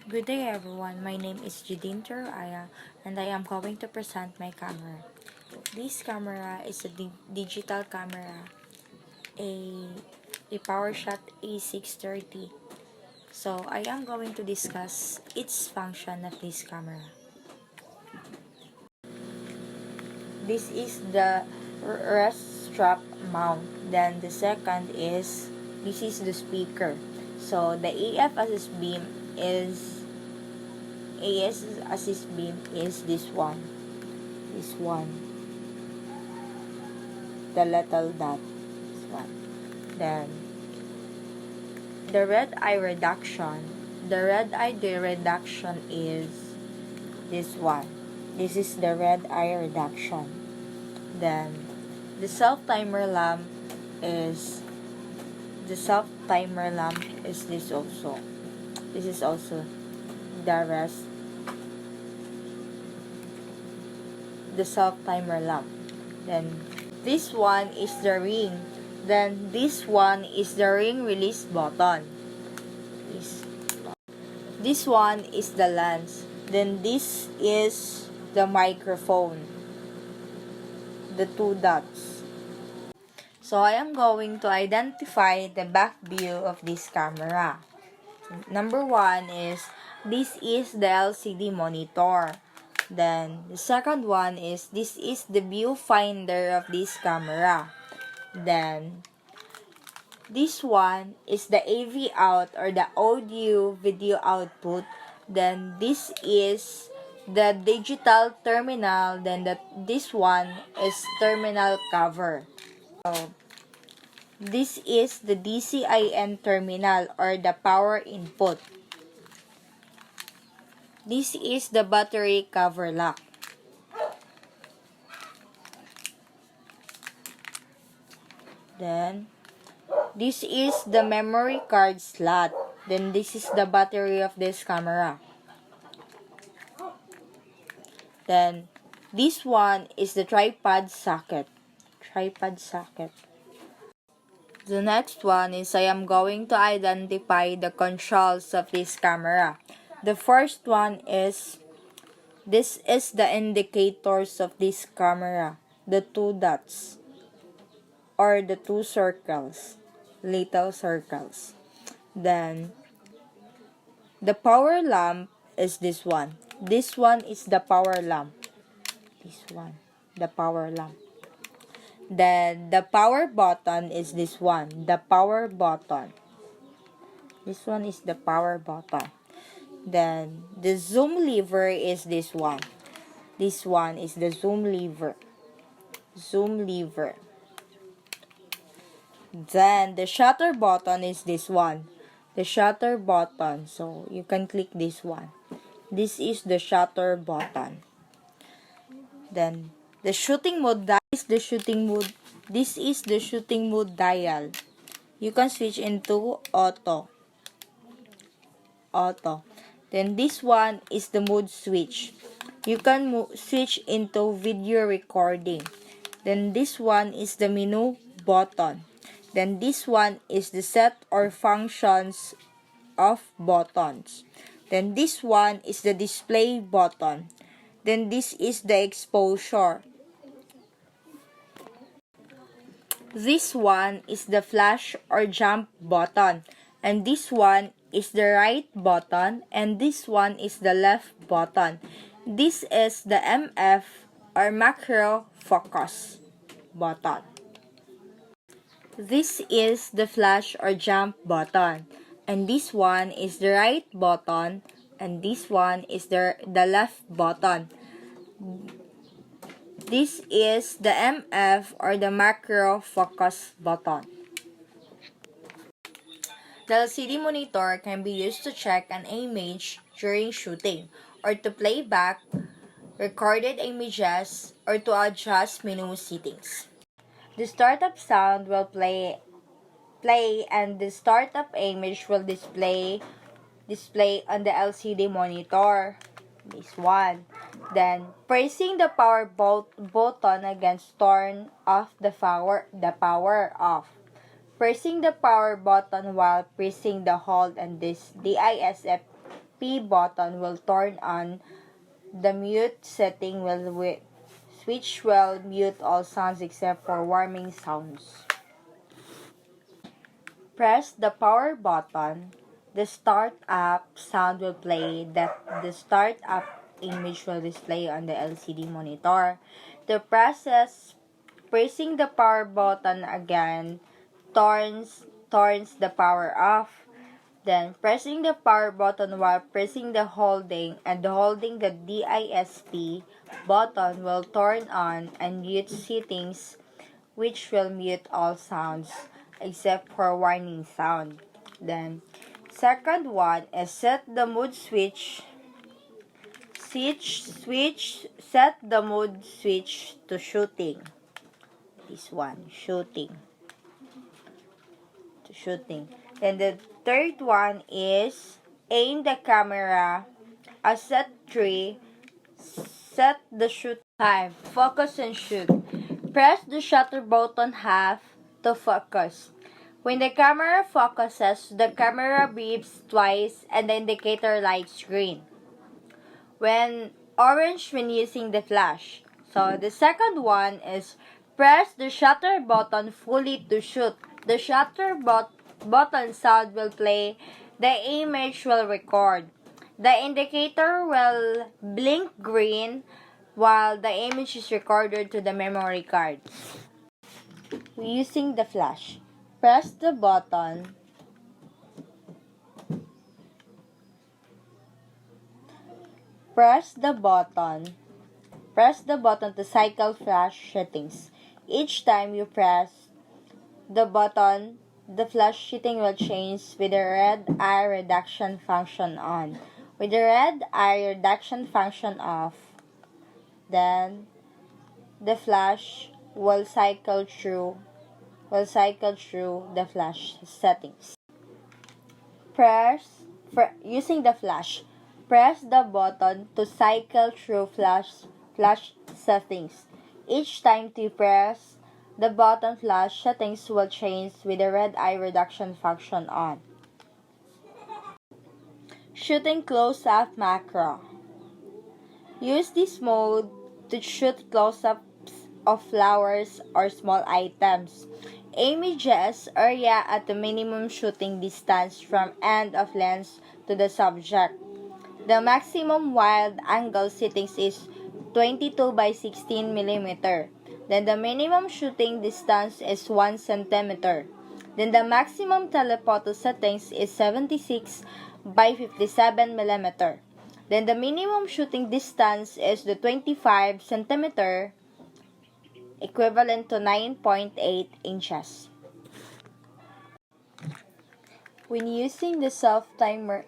Good day everyone, my name is Judin Teraya and I am going to present my camera. This camera is a digital camera, a PowerShot A630. So I am going to discuss its function of this camera. This is the rest strap mount. Then the second is, this is the speaker. So the AS assist beam is this one. The little dot. This one. Then the red eye reduction. The red eye reduction is this one. This is the red eye reduction. Then the self timer lamp is this also. This is also the self timer lamp. Then this one is the ring. Then this one is the ring release button. This one is the lens. Then this is the microphone. The two dots. So I am going to identify the back view of this camera. Number one is, this is the LCD monitor. Then the second one is, this is the viewfinder of this camera. Then this one is the AV out or the audio video output. Then this is the digital terminal. Then this one is terminal cover. So this is the DCIN terminal or the power input. This is the battery cover lock. Then this is the memory card slot. Then this is the battery of this camera. Then this one is the tripod socket. The next one is, I am going to identify the controls of this camera. The first one is, this is the indicators of this camera. The two dots or the two circles, little circles. Then the power lamp is this one. This one is the power lamp. The power lamp. Then the power button is this one. The power button. This one is the power button. Then the zoom lever is this one. This one is the zoom lever. Then the shutter button is this one. The shutter button. So you can click this one. This is the shutter button. Then the shooting mode dial is the shooting mode. This is the shooting mode dial. You can switch into auto. Then this one is the mode switch. You can switch into video recording. Then this one is the menu button. Then this one is the set or functions of buttons. Then this one is the display button. Then this is the exposure. This one is the flash or jump button. And this one is the right button. And this one is the left button. This is the MF or macro focus button. This is the flash or jump button. And this one is the right button. And this one is the left button. This is the MF or the macro focus button. The LCD monitor can be used to check an image during shooting, or to play back recorded images, or to adjust menu settings. The startup sound will play and the startup image will display on the LCD monitor. This one. Then pressing the power button against turn off the power off. Pressing the power button while pressing the hold and this DISF P button will turn on. The mute setting switch will mute all sounds except for warming sounds. Press the power button. The start up sound will play. The start up image will display on the LCD monitor. Pressing the power button again turns the power off. Then pressing the power button while pressing the holding the DISP button will turn on and mute settings, which will mute all sounds except for warning sound. Then second one is set the mood switch. Set the mood switch to shooting. This one, shooting. Then the third one is aim the camera. Set 3. Set the shoot time. Focus and shoot. Press the shutter button half to focus. When the camera focuses, the camera beeps twice and the indicator lights green. When orange when using the flash. So the second one is press the shutter button fully to shoot. The shutter button sound will play. The image will record. The indicator will blink green while the image is recorded to the memory card. Using the flash. Press the button. Press the button to cycle flash settings. Each time you press the button, the flash setting will change with the red eye reduction function on. With the red eye reduction function off, then the flash will cycle through the flash settings. Using the flash. Press the button to cycle through flash settings. Each time you press the button, flash settings will change with the red eye reduction function on. Shooting close-up macro. Use this mode to shoot close-ups of flowers or small items. Images area at the minimum shooting distance from end of lens to the subject. The maximum wide angle settings is 22 by 16 mm. Then the minimum shooting distance is 1 cm. Then the maximum telephoto settings is 76 by 57 mm. Then the minimum shooting distance is the 25 cm, equivalent to 9.8 inches. When using the self-timer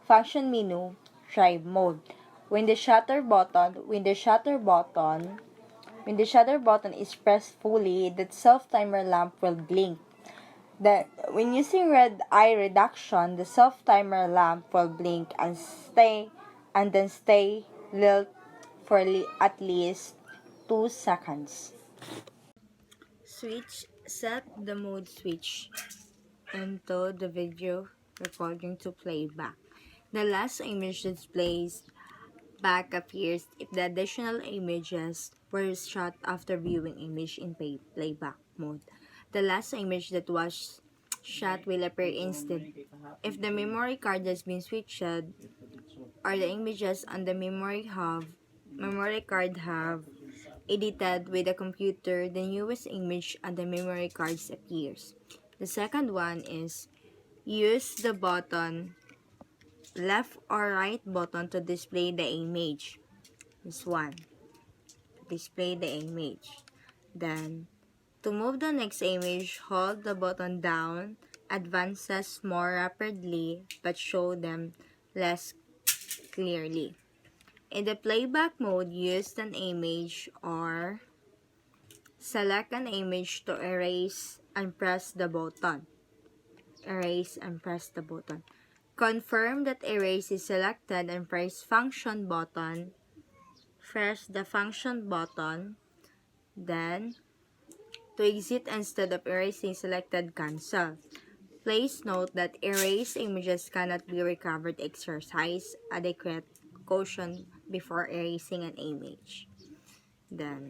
function menu, try mode. When the shutter button is pressed fully, the self-timer lamp will blink. When using red eye reduction, the self-timer lamp will blink and then stay lit for at least 2 seconds. Set the mode switch into the video recording to playback. The last image displays back appears if the additional images were shot after viewing image in playback mode. The last image that was shot will appear instead if the memory card has been switched or the images on the memory card have edited with the computer. The newest image on the memory cards appears. The second one is use the button left or right button to display the image. This one, display the image. Then to move the next image, hold the button down. Advances more rapidly but show them less clearly. In the playback mode, use an image or select an image to erase and press the button. Confirm that erase is selected and press function button. Press the function button. Then, to exit instead of erasing selected, cancel. Please note that erased images cannot be recovered. Exercise adequate caution before erasing an image. Then,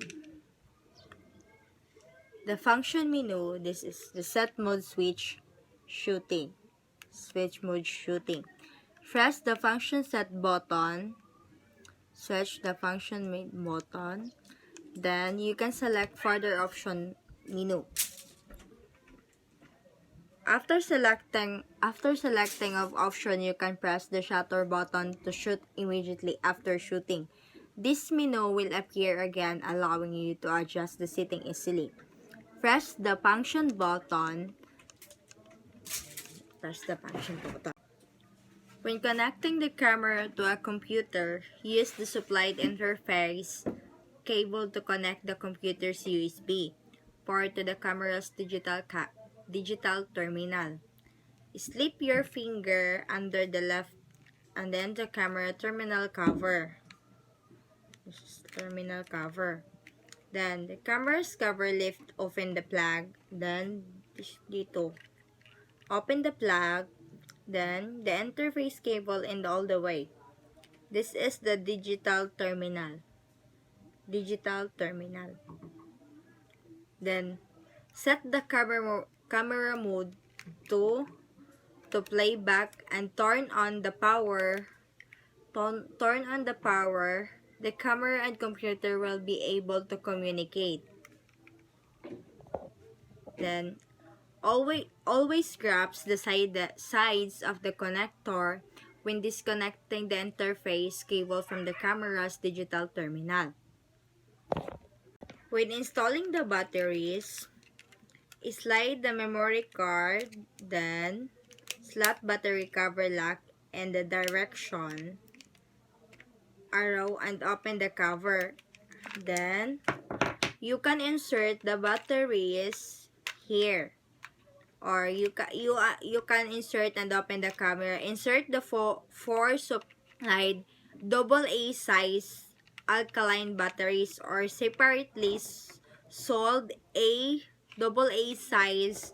the function menu, this is the set mode switch shooting. Switch mode shooting. Press the function set button. Switch the function button. Then, you can select further option menu. After selecting of option, you can press the shutter button to shoot immediately after shooting. This menu will appear again, allowing you to adjust the setting easily. Press the function button. When connecting the camera to a computer, use the supplied interface cable to connect the computer's USB port to the camera's digital terminal. Slip your finger under the left and then the camera terminal cover. This is terminal cover. Then the camera's cover lift, open the plug. Then dito, open the plug. Then the interface cable and all the way. This is the digital terminal. Then set the camera mode to playback and turn on the power. The camera and computer will be able to communicate. Then always grabs the sides of the connector when disconnecting the interface cable from the camera's digital terminal. When installing the batteries, slide the memory card, then slot battery cover lock and the direction arrow and open the cover. Then you can insert the batteries here, or you can insert and open the camera. Insert the four supplied AA size alkaline batteries or separately sold AA size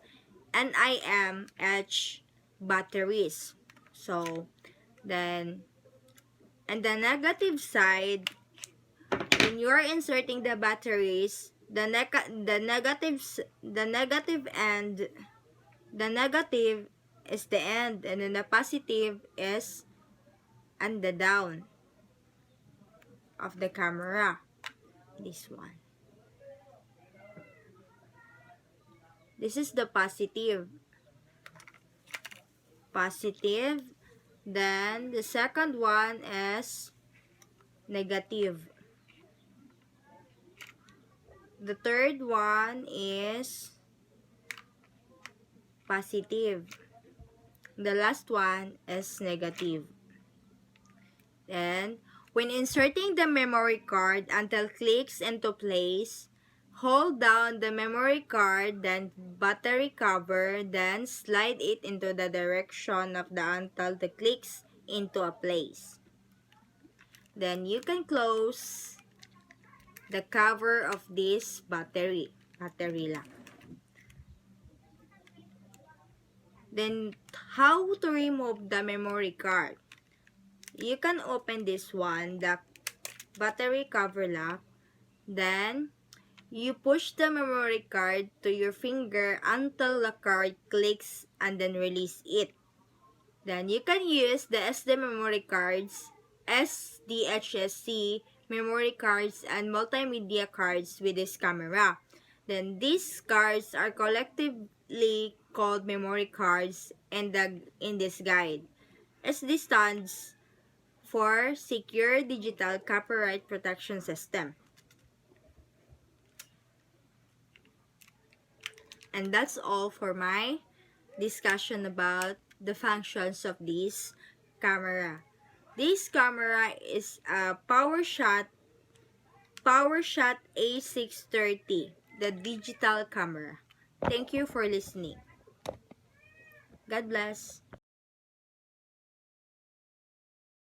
NIMH batteries. So then, and the negative side, when you are inserting the batteries, the negative is the end, and then the positive is and the down of the camera. This one. This is the positive. Then the second one is negative. The third one is positive. The last one is negative. Then, when inserting the memory card until clicks into place, hold down the memory card, then battery cover, then slide it into the direction of the until the clicks into a place. Then you can close the cover of this battery lock. Then how to remove the memory card? You can open this one, the battery cover lock. Then you push the memory card to your finger until the card clicks and then release it. Then you can use the SD memory cards, SDHC memory cards, and multimedia cards with this camera. Then these cards are collectively called memory cards in this guide. SD stands for Secure Digital Copyright Protection System. And that's all for my discussion about the functions of this camera. This camera is a PowerShot A630, the digital camera. Thank you for listening. God bless.